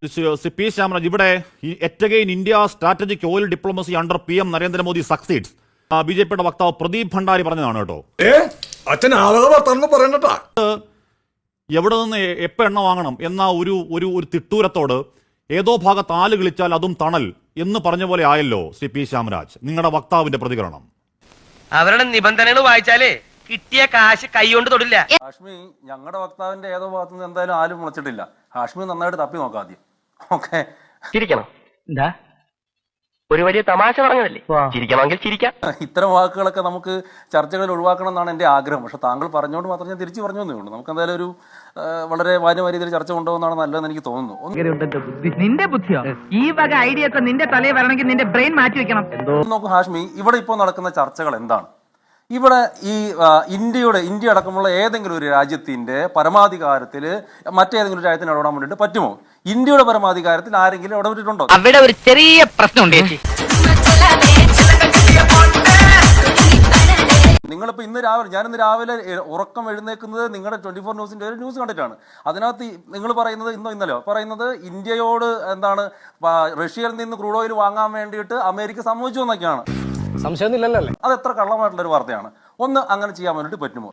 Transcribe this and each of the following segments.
P Shyamraj, ഇവിടെ എറ്റഗെയിൻ India strategic oil diplomacy under PM Narendra Modi succeeds BJPയുടെ വക്താവ് പ്രദീപ് ഭണ്ഡാരി പറഞ്ഞതാണ് കേട്ടോ. എവിടെ നിന്ന് എപ്പോൾ എണ്ണ വാങ്ങണം എന്ന ഒരു തിട്ടൂരത്തോട് ഏതോ ഭാഗത്ത് ആല് കളിച്ചാൽ അതും തണൽ എന്ന് പറഞ്ഞ പോലെ ആയല്ലോ ശ്രീ പി ശ്യാമരാജ് നിങ്ങളുടെ വക്താവിന്റെ പ്രതികരണം. അവരുടെ നിബന്ധനകൾ വായിച്ചാലേ കിട്ടിയ കാശ് കൈകൊണ്ട് തൊടില്ല. ഹാഷ്മി, ഞങ്ങളുടെ വക്താവിന്റെ ഏതോ ഭാഗത്തുനിന്ന് എന്തായാലും ആരും മുളച്ചിട്ടില്ല. ഹാഷ്മി നന്നായിട്ട് തപ്പി നോക്കാം ആദ്യം. ഓക്കെ, ചിരിക്കണം. എന്താ ഒരു വലിയ തമാശ പറഞ്ഞതല്ലേ, ചിരിക്കണമെങ്കിൽ ചിരിക്കാം. ഇത്തരം വാക്കുകളൊക്കെ നമുക്ക് ചർച്ചകളിൽ ഒഴിവാക്കണം എന്നാണ് എന്റെ ആഗ്രഹം. പക്ഷെ താങ്കൾ പറഞ്ഞുകൊണ്ട് മാത്രം ഞാൻ തിരിച്ചു പറഞ്ഞു എന്നേ ഉള്ളൂ. നമുക്ക് എന്തായാലും ഒരു വളരെ മാന്യമായ രീതിയിൽ ചർച്ച കൊണ്ടുപോകുന്നതാണ് നല്ലതെന്ന് എനിക്ക് തോന്നുന്നു. നിന്റെ ബുദ്ധിയോ ഈ വക ഐഡിയ ഒക്കെ നിന്റെ തലയിൽ വരണമെങ്കിൽ നിന്റെ ബ്രെയിൻ മാറ്റി വെക്കണം. നോക്കൂ ഹാഷ്മി, ഇവിടെ ഇപ്പോൾ നടക്കുന്ന ചർച്ചകൾ എന്താണ്? ഇവിടെ ഈ ഇന്ത്യ അടക്കമുള്ള ഏതെങ്കിലും ഒരു രാജ്യത്തിന്റെ പരമാധികാരത്തിൽ മറ്റേതെങ്കിലും ഒരു രാജ്യത്തിന് ഇടപെടാൻ വേണ്ടിയിട്ട് പറ്റുമോ? ഇന്ത്യയുടെ പരമാധികാരത്തിൽ ആരെങ്കിലും ഇടപെട്ടിട്ടുണ്ടോ? അവിടെ ഒരു ചെറിയ പ്രശ്നമുണ്ട്. നിങ്ങളിപ്പോൾ ഞാനിന്ന് രാവിലെ ഉറക്കം എഴുന്നേക്കുന്നത് നിങ്ങളുടെ 24 ന്യൂസിന്റെ ഒരു ന്യൂസ് കണ്ടിട്ടാണ്. അതിനകത്ത് നിങ്ങൾ പറയുന്നത് ഇന്നലെയോ പറയുന്നത് ഇന്ത്യയോട് എന്താണ് റഷ്യയിൽ നിന്ന് ക്രൂഡ് ഓയിൽ വാങ്ങാൻ വേണ്ടിയിട്ട് അമേരിക്ക സമ്മതിച്ചു എന്നൊക്കെയാണ്. സംശയമൊന്നുമില്ലല്ലേ? അത് എത്ര കള്ളമായിട്ടുള്ള ഒരു വാർത്തയാണ്. ഒന്ന്, അങ്ങനെ ചെയ്യാൻ വേണ്ടിട്ട് പറ്റുമോ?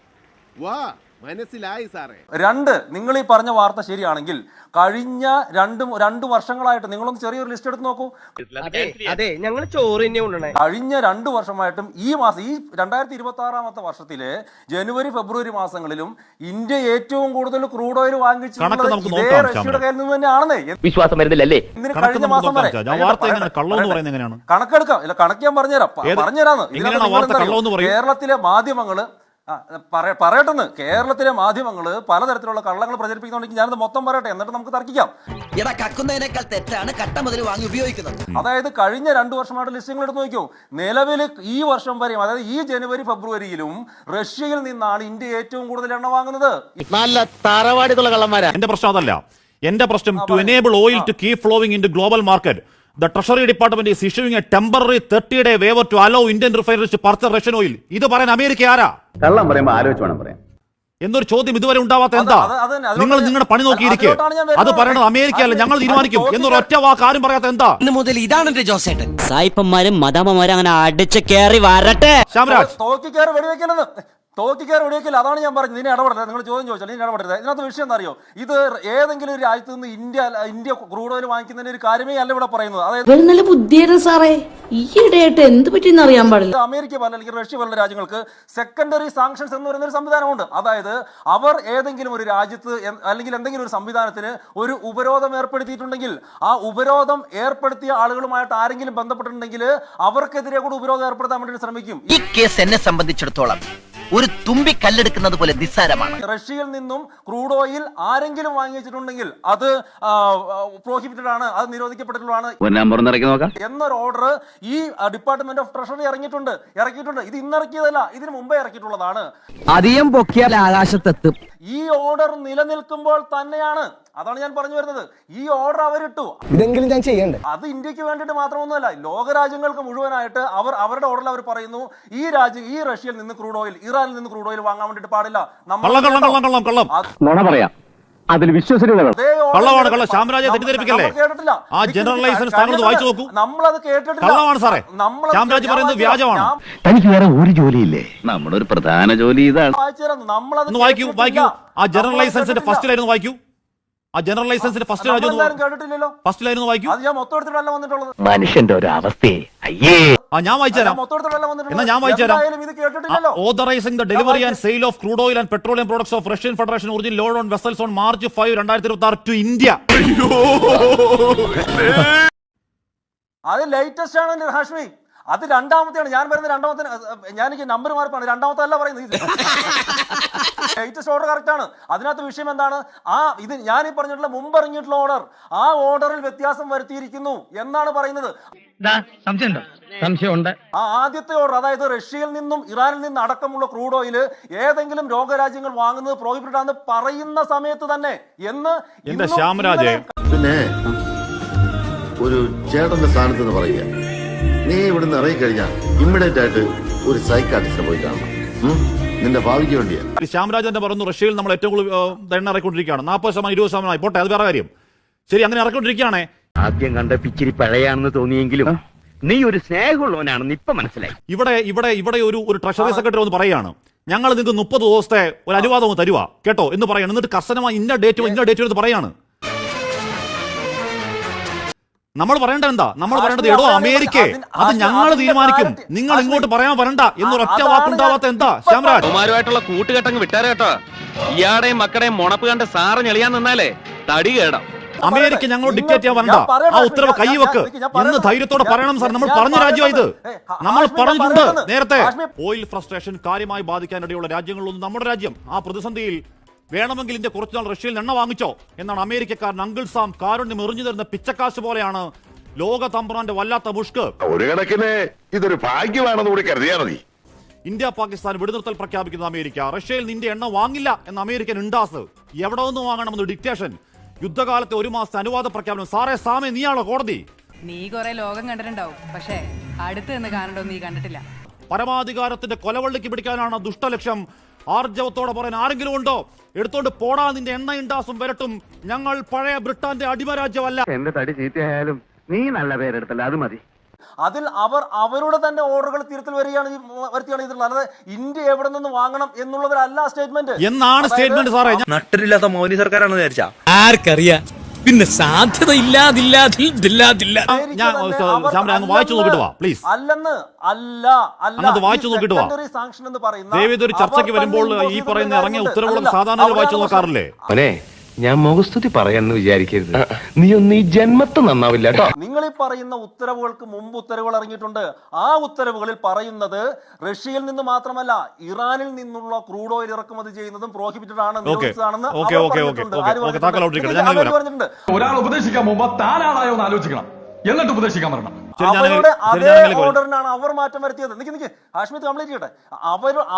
മനസ്സിലായി സാറേ. രണ്ട്, നിങ്ങൾ ഈ പറഞ്ഞ വാർത്ത ശരിയാണെങ്കിൽ കഴിഞ്ഞ രണ്ട് വർഷങ്ങളായിട്ട് നിങ്ങളൊന്ന് ചെറിയൊരു ലിസ്റ്റ് എടുത്ത് നോക്കൂ. അതെ, ഞങ്ങൾ ചോറ് തന്നെ കൊണ്ടുവന്നേ. കഴിഞ്ഞ 2 വർഷമായിട്ടും ഈ 2026 വർഷത്തിലെ ജനുവരി ഫെബ്രുവരി മാസങ്ങളിലും ഇന്ത്യ ഏറ്റവും കൂടുതൽ ക്രൂഡ് ഓയിൽ വാങ്ങിച്ചിട്ടുള്ളത് ഇതേ റഷ്യയുടെ കയ്യിൽ നിന്ന് തന്നെയാണെന്നേ. വിശ്വാസം വരുന്നില്ലല്ലേ? കഴിഞ്ഞ മാസം വരെ കണക്കെടുക്കാം. ഇല്ല, കണക്ക് ഞാൻ പറഞ്ഞുതരാന്ന്. കേരളത്തിലെ മാധ്യമങ്ങള് പറയട്ടെന്ന്, കേരളത്തിലെ മാധ്യമങ്ങള് പലതരത്തിലുള്ള കള്ളങ്ങൾ പ്രചരിപ്പിക്കുന്നുണ്ടെങ്കിൽ ഞാനത് മൊത്തം പറയട്ടെ, എന്നിട്ട് നമുക്ക് തർക്കിക്കാം. അതായത് കഴിഞ്ഞ 2 വർഷമായിട്ട് ലിസ്റ്റുകൾ എടുത്ത് നോക്കിയോ. നിലവിൽ ഈ വർഷം വരെയും, അതായത് ഈ ജനുവരി ഫെബ്രുവരിയിലും റഷ്യയിൽ നിന്നാണ് ഇന്ത്യ ഏറ്റവും കൂടുതൽ എണ്ണ വാങ്ങുന്നത്. നല്ല തറവാടിത്തുള്ള കള്ളന്മാരാ. എന്റെ പ്രശ്നം അതല്ല. എന്റെ പ്രശ്നം to enable oil to keep flowing into global market. The Treasury Department is issuing a temporary 30-day waiver to allow Indian refineries to purchase Russian oil. ഇത് പറയാൻ അമേരിക്ക ആരാ? കള്ളം പറയുമ്പോൾ ആലോചിച്ച് വേണം പറയാം എന്നൊരു ചോദ്യം ഇതുവരെ ഉണ്ടാവാത്ത എന്താ? നിങ്ങൾ നിങ്ങളുടെ പണി നോക്കിയിരിക്കുക. അത് പറയണത് അമേരിക്ക അല്ല, ഞങ്ങൾ തീരുമാനിക്കും എന്നൊരു ഒറ്റ വാക്ക് ആരും പറയാത്ത എന്താ? മുതൽ ഇതാണ് എന്റെ ജോസേട്ടൻ. സായിപ്പന്മാരും മദാമ്മമാരും അങ്ങനെ അടിച്ച് കയറി വരട്ടെ. ശ്യാമരാജ്, തോക്കിക്കയറി വെടിവെക്കണത്, തോക്കിക്കയറി വെടിവെക്കില്ല. അതാണ് ഞാൻ പറഞ്ഞത്. നീ ഇടപെടരുത്. നിങ്ങൾ ചോദ്യം ചോദിച്ചാൽ നീ ഇടപെടരുത്. ഇതിനകത്ത് വിഷയം എന്താ അറിയോ? ഇത് ഏതെങ്കിലും ഒരു രാജ്യത്ത് നിന്ന് ഇന്ത്യ ക്രൂഡ് ഓയിൽ വാങ്ങിക്കുന്നതിന് ഒരു കാര്യമേ അല്ല ഇവിടെ പറയുന്നത്. അതായത് നല്ല ബുദ്ധിയായിരുന്നു സാറേ. ഈയിടെയായിട്ട് എന്ത് പറ്റിയെന്ന് അറിയാൻ പാടില്ല. അമേരിക്ക പോലെ അല്ലെങ്കിൽ റഷ്യ പോലുള്ള രാജ്യങ്ങൾക്ക് സെക്കൻഡറി സാങ്ഷൻസ് എന്ന് പറയുന്ന ഒരു സംവിധാനമുണ്ട്. അതായത് അവർ ഏതെങ്കിലും ഒരു രാജ്യത്ത് അല്ലെങ്കിൽ എന്തെങ്കിലും ഒരു സംവിധാനത്തിന് ഒരു ഉപരോധം ഏർപ്പെടുത്തിയിട്ടുണ്ടെങ്കിൽ ആ ഉപരോധം ഏർപ്പെടുത്തിയ ആളുകളുമായിട്ട് ആരെങ്കിലും ബന്ധപ്പെട്ടിട്ടുണ്ടെങ്കിൽ അവർക്കെതിരെ കൂടെ ഉപരോധം ഏർപ്പെടുത്താൻ വേണ്ടി ശ്രമിക്കും. ഈ കേസ് എന്നെ സംബന്ധിച്ചിടത്തോളം ഒരു തുമ്പി കല്ലെടുക്കുന്നത് പോലെ നിസ്സാരമാണ്. റഷ്യയിൽ നിന്നും ക്രൂഡ് ഓയിൽ ആരെങ്കിലും വാങ്ങിച്ചിട്ടുണ്ടെങ്കിൽ അത് പ്രോഹിബിറ്റഡ് ആണ്, അത് നിരോധിക്കപ്പെട്ടിട്ടുള്ളതാണ് എന്നൊരു ഓർഡർ ഈ ഡിപ്പാർട്ട്മെന്റ് ഓഫ് ട്രഷറി ഇറക്കിയിട്ടുണ്ട്. ഇത് ഇന്നിറക്കിയതല്ല, ഇതിന് മുമ്പേ ഇറക്കിയിട്ടുള്ളതാണ്. അധികം പൊക്കിയാൽ ആകാശത്തെത്തും. ഈ ഓർഡർ നിലനിൽക്കുമ്പോൾ തന്നെയാണ്, അതാണ് ഞാൻ പറഞ്ഞു വരുന്നത്, ഈ ഓർഡർ അവരിട്ടു. ഇതെങ്കിലും ഞാൻ ചെയ്യണ്ടേ? അത് ഇന്ത്യക്ക് വേണ്ടിയിട്ട് മാത്രമൊന്നുമല്ല, ലോകരാജ്യങ്ങൾക്ക് മുഴുവനായിട്ട് അവരുടെ ഓർഡറിൽ അവർ പറയുന്നു ഈ റഷ്യയിൽ നിന്ന് ക്രൂഡ് ഓയിൽ, ഇറാനിൽ നിന്ന് ക്രൂഡ് ഓയിൽ വാങ്ങാൻ വേണ്ടിയിട്ട് പാടില്ല. പറയാം, അതിൽ വിശ്വസനീയത ശ്യാമരാജെ തെറ്റിദ്ധരിപ്പിക്കല്ലേ? ആ ജനറൽ ലൈസൻസ് താങ്കൾ വായിച്ചു നോക്കൂ. നമ്മളത് കേട്ടിട്ടില്ല. കള്ളമാണ് സാറേ. ശ്യാമരാജ് പറയുന്നത് വ്യാജമാണ്. തനിക്ക് വേറെ ഒരു ജോലിയില്ലേ? നമ്മുടെ ഒരു പ്രധാന ജോലി ഇതാണ്. ഒന്ന് വായിക്കൂ. ആ ജനറൽ ലൈസൻസിന്റെ ഫസ്റ്റ് ലൈൻ ഒന്ന് വായിക്കൂ. ആ ജനറൽ ലൈസൻസിന്റെ ഫസ്റ്റ് ലൈൻ ഒന്ന് വായിക്കൂ. മനുഷ്യന്റെ ഒരു അവസ്ഥയെ ഞാൻ വായിച്ചുതരാം. എന്നാ ഞാൻ വായിച്ചുതരാം. Authorising the delivery and sale of crude oil and petroleum products of Russian Federation origin load on vessels on March 5, 2026 to India. അത് ലേറ്റസ്റ്റ് ആണ് ഹാഷ്മി. അത് രണ്ടാമത്തെയാണ്. ഞാൻ വരുന്നത് രണ്ടാമത്തെ. എനിക്ക് നമ്പർ മാറിപ്പാണ്. രണ്ടാമത്തെ അല്ല പറയുന്നത്. ലേറ്റസ്റ്റ് ഓർഡർ കറക്റ്റ് ആണ്. അതിനകത്ത് വിഷയം എന്താണ്? ഇത് ഞാൻ ഈ പറഞ്ഞിട്ടുള്ള മുമ്പ് ഇറങ്ങിയിട്ടുള്ള ഓർഡർ, ആ ഓർഡറിൽ വ്യത്യാസം വരുത്തിയിരിക്കുന്നു എന്നാണ് പറയുന്നത്. സംശയമുണ്ട്. ആ ആദ്യത്തെ ഓർഡർ, അതായത് റഷ്യയിൽ നിന്നും ഇറാനിൽ നിന്നും അടക്കമുള്ള ക്രൂഡ് ഓയിൽ ഏതെങ്കിലും ലോകരാജ്യങ്ങൾ വാങ്ങുന്നത് പ്രോഹിബിറ്റഡ് ആണെന്ന് പറയുന്ന സമയത്ത് തന്നെ എന്റെ ശ്യാമരാജെ, പിന്നെ ഒരു ചേട്ടന്റെ സ്ഥാനത്ത് പറയുക, നീ ഇവിടുന്ന് ഇറങ്ങിക്കഴിഞ്ഞാൽ ഇമ്മീഡിയറ്റ് ആയിട്ട് ഒരു സൈക്കാട്രിസ്റ്റിനെ പോയി കാണണം. നിന്റെ ഭാവിക്ക് വേണ്ടിയാ. ശ്യാമരാജന്റെ പറഞ്ഞു റഷ്യയിൽ നമ്മൾ ഏറ്റവും കൂടുതൽ എണ്ണ ഇറക്കിക്കൊണ്ടിരിക്കുകയാണ്. 40%, 20% പോട്ടെ, അത് വേറെ കാര്യം. ശരി, അങ്ങനെ ഇറക്കിക്കൊണ്ടിരിക്കുകയാണേ. ആദ്യം കണ്ട പിച്ചിരി പഴയാണെന്ന് തോന്നിയെങ്കിലും നീ ഒരു സ്നേഹമുള്ളവനാണെന്ന് ഇപ്പൊ മനസ്സിലായി. ഇവിടെ ഒരു ട്രഷറി സെക്രട്ടറി ഒന്ന് പറയുകയാണ്, ഞങ്ങൾ നിങ്ങൾക്ക് 30 ദിവസത്തെ ഒരു അനുവാദം തരുക കേട്ടോ എന്ന് പറയണം. എന്നിട്ട് കർശനമായി ഇന്ന ഡേറ്റ് എടുത്ത് പറയാണ്. നമ്മൾ പറയേണ്ടത് എന്താ? നമ്മൾ പറയേണ്ടത് എടോ അമേരിക്ക അത് ഞങ്ങൾ തീരുമാനിക്കും, നിങ്ങൾ ഇങ്ങോട്ട് പറയാൻ വരണ്ട എന്നൊരൊറ്റ വാക്കുണ്ടാവാത്ത എന്താ ശ്യാംരാജ്? കുമാരുമായിട്ടുള്ള കൂട്ടുകെട്ടങ്ങ് വിട്ടാരേ കേട്ടോ. ഇയാടെയും മക്കടെയും മുണപ്പ് കണ്ട് സാറ് ഞെളിയാൻ നിന്നാലേ തടി കേടാം. അമേരിക്ക ഞങ്ങളോട് ഡിക്റ്റേറ്റ് ചെയ്യാൻ വരണ്ട, ആ ഉത്തരവ് കൈവെക്ക് എന്ന് ധൈര്യത്തോടെ പറയണം സാർ. നമ്മൾ പറഞ്ഞ രാജ്യം ഇത്, നമ്മൾ പറഞ്ഞിട്ടുണ്ട് നേരത്തെ. ഓയിൽ ഫ്രസ്ട്രേഷൻ കാര്യമായി ബാധിക്കാനിടയുള്ള രാജ്യങ്ങളിലൊന്നും നമ്മുടെ രാജ്യം. ആ പ്രതിസന്ധിയിൽ വേണമെങ്കിൽ ഇന്ത്യ കുറച്ചുനാൾ റഷ്യയിൽ എണ്ണ വാങ്ങിച്ചോ എന്നാണ് അമേരിക്കക്കാരൻ അങ്കിൾ സാം കാരുണ്യം എറിഞ്ഞു തരുന്ന പിച്ചക്കാശ് പോലെയാണ് ലോക തമ്പ്രാന്റെ വല്ലാത്ത മുഷ്ക്. ഒരു കണക്കിന് ഇതൊരു ഭാഗ്യമാണെന്ന് കൂടി കരുതിയാൽ മതി. ഇന്ത്യ പാകിസ്ഥാൻ വെടിനിർത്തൽ പ്രഖ്യാപിക്കുന്ന അമേരിക്ക, റഷ്യയിൽ നിന്ന് ഇന്ത്യ എണ്ണ വാങ്ങില്ല എന്ന അമേരിക്കൻ ഇണ്ടാസ്, എവിടെ നിന്ന് വാങ്ങണമെന്ന് ഡിക്റ്റേഷൻ, യുദ്ധകാലത്തെ 1 മാസത്തെ അനുവാദ പ്രഖ്യാപനം. സാറേ സാമേ, നീയാണോ കോടതി? നീ കുറെ ലോകം കണ്ടിട്ടുണ്ടാവും, പക്ഷേ അടുത്ത് നിന്ന് കാണണ്ടോ നീ കണ്ടിട്ടില്ല. പരമാധികാരത്തിന്റെ കൊലവള്ളിക്ക് പിടിക്കാനാണ് ദുഷ്ടലക്ഷ്യം. ആർജവത്തോടെ പറയാൻ ആരെങ്കിലും ഉണ്ടോ? എടുത്തോണ്ട് പോടാ നിന്റെ എണ്ണ ഇണ്ടാസും വരട്ടും. ഞങ്ങൾ പഴയ ബ്രിട്ടാന്റെ അടിമരാജ്യമല്ല. എന്റെ തടി ചീത്തയായാലും നീ നല്ല പേരെടുത്തല്ല, അത് മതി. അതിൽ അവരുടെ തന്നെ ഓർഡറുകൾ തിരുത്തൽ വരുത്തിയാണ് ചെയ്തിട്ടുള്ളത്. അല്ലാതെ ഇന്ത്യ എവിടെ നിന്ന് വാങ്ങണം എന്നുള്ളതല്ല സ്റ്റേറ്റ്മെന്റ് എന്നാണ് സ്റ്റേറ്റ്മെന്റ് സാറേ. നട്ടിലില്ലാത്ത മോദി സർക്കാരാണെന്ന് വിചാരിച്ചാ ആർക്കറിയാം, പിന്നെ സാധ്യത വായിച്ചു നോക്കിട്ട് വാ പ്ലീസ്. വായിച്ചു നോക്കിട്ട് വാ. ദയവേതൊരു ചർച്ചയ്ക്ക് വരുമ്പോൾ ഈ പറയുന്ന ഇറങ്ങിയ ഉത്തരവുകളും സാധാരണ വായിച്ചു നോക്കാറില്ലേ? ഞാൻ മുഖസ്തുതി പറയാന്ന് വിചാരിക്കരുത്, നീ ഒന്ന് ഈ ജന്മത്ത് നന്നാവില്ല കേട്ടോ. നിങ്ങൾ ഈ പറയുന്ന ഉത്തരവുകൾക്ക് മുമ്പ് ഉത്തരവുകൾ ഇറങ്ങിയിട്ടുണ്ട്. ആ ഉത്തരവുകളിൽ പറയുന്നത് റഷ്യയിൽ നിന്ന് മാത്രമല്ല ഇറാനിൽ നിന്നുള്ള ക്രൂഡ് ഓയിൽ ഇറക്കുമതി ചെയ്യുന്നതും പ്രോഹിബിറ്റഡ് ആണ്. ഒരാൾ ഉപദേശിക്കാൻ പോകുമ്പോ താനാളായോ എന്ന് ആലോചിക്കണം, എന്നിട്ട് ഉപദേശിക്കാൻ വരണം. അതേ ഓർഡറിനാണ് അവർ മാറ്റം വരുത്തിയത്. ഹാഷ്മി കംപ്ലീറ്റ് ചെയ്യട്ടെ.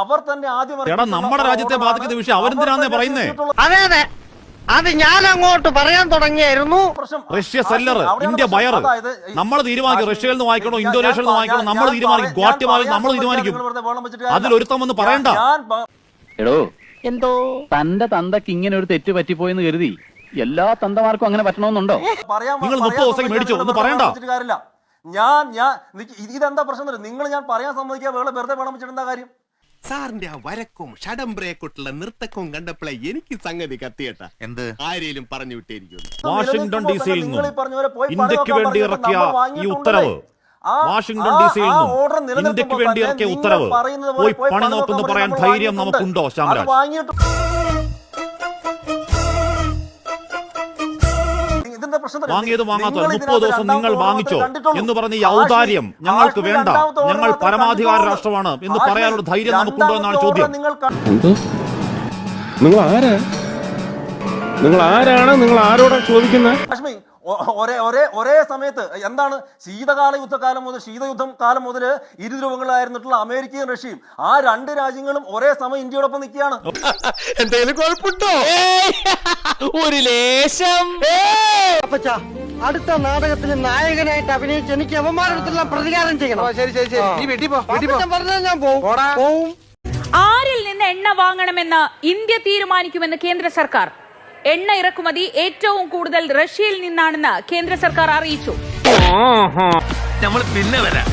അവർ തന്നെ ആദ്യം നമ്മുടെ രാജ്യത്തെ ബാധിക്കുന്ന വിഷയം അവരെന്തിനാന്നേ പറയുന്നേ? അതെ അത് ഞാൻ അങ്ങോട്ട് പറയാൻ തുടങ്ങിയായിരുന്നു. Russia seller, India buyer. നമ്മൾ തീരുമാനിക്കും റഷ്യയിൽ നിന്ന് വാങ്ങിക്കണോ ഇന്തോനേഷ്യയിൽ നിന്ന് വാങ്ങിക്കണോ, നമ്മൾ തീരുമാനിക്കും. ഗോട്ടിമാല നമ്മൾ തീരുമാനിക്കും. അതിലൊരുത്തമെന്ന് പറയണ്ട. എടോ എന്തോ തന്റെ തന്തക്ക് ഇങ്ങനെ ഒരു തെറ്റ് പറ്റിപ്പോയെന്ന് കരുതി എല്ലാ തന്തമാർക്കും അങ്ങനെ പറ്റണമെന്നുണ്ടോ? നിങ്ങൾ 30 ദിവസം മേടിച്ചോ ഒന്ന് പറയണ്ട. ഇതെന്താ പ്രശ്നം? നിങ്ങൾ ഞാൻ പറയാൻ സമ്മതിക്കാൻ വെറുതെ വേണം വെച്ചിട്ട് എന്താ കാര്യം? സാറിന്റെ ആ വരക്കും ഷഡംബ്രേക്കുള്ള നൃത്തക്കും കണ്ടപ്പോഴേ എനിക്ക് സംഗതി കത്തിയേട്ടാ. എന്ത് ആരെയും പറഞ്ഞു വിട്ടേരിക്കും. വാഷിംഗ്ടൺ ഡിസിയിൽ നിന്നും ഇന്ത്യക്ക് വേണ്ടി ഇറക്കിയ ഈ ഉത്തരവ്, വാഷിംഗ്ടൺ ഡിസിയിൽ നിന്നും ഇന്ത്യക്ക് വേണ്ടി ഇറക്കിയ ഉത്തരവ് പോയി പണി നോക്കുന്നു പറയാൻ ധൈര്യം നമുക്കുണ്ടോ ശ്യാംരാജ്? വാങ്ങിയത് വാങ്ങാത്തോ 30 ദിവസം നിങ്ങൾ വാങ്ങിച്ചോ എന്ന് പറഞ്ഞ ഈ ഔദാര്യം ഞങ്ങൾക്ക് വേണ്ട, ഞങ്ങൾ പരമാധികാര രാഷ്ട്രമാണ് എന്ന് പറയാനുള്ള ധൈര്യം നമുക്കുണ്ടോ എന്നാണ് ചോദ്യം. നിങ്ങൾ ആരാണ്? നിങ്ങൾ ആരോടാ ചോദിക്കുന്നത്? ഒരേ സമയത്ത് എന്താണ് ശീതകാല യുദ്ധകാലം മുതൽ ശീതയുദ്ധം കാലം മുതൽ ഇരുധ്രുവങ്ങളായിരുന്നിട്ടുള്ള അമേരിക്കയും റഷ്യയും, ആ 2 രാജ്യങ്ങളും ഒരേ സമയം ഇന്ത്യയോടൊപ്പം നിൽക്കുകയാണ്. എന്തെങ്കിലും കുഴപ്പമുണ്ടോ? ഒരു ലേശം. അടുത്ത നാടകത്തിൽ നായകനായിട്ട് അഭിനയിച്ച് എനിക്ക് അവന്മാരെടുത്തെല്ലാം പ്രതികാരം ചെയ്യണം. ശരി ഞാൻ പോവും. ആരിൽ നിന്ന് എണ്ണ വാങ്ങണമെന്ന് ഇന്ത്യ തീരുമാനിക്കുമെന്ന് കേന്ദ്ര സർക്കാർ. എണ്ണ ഇറക്കുമതി ഏറ്റവും കൂടുതൽ റഷ്യയിൽ നിന്നാണെന്ന് കേന്ദ്ര സർക്കാർ അറിയിച്ചു. നമ്മൾ പിന്നെ വരാം.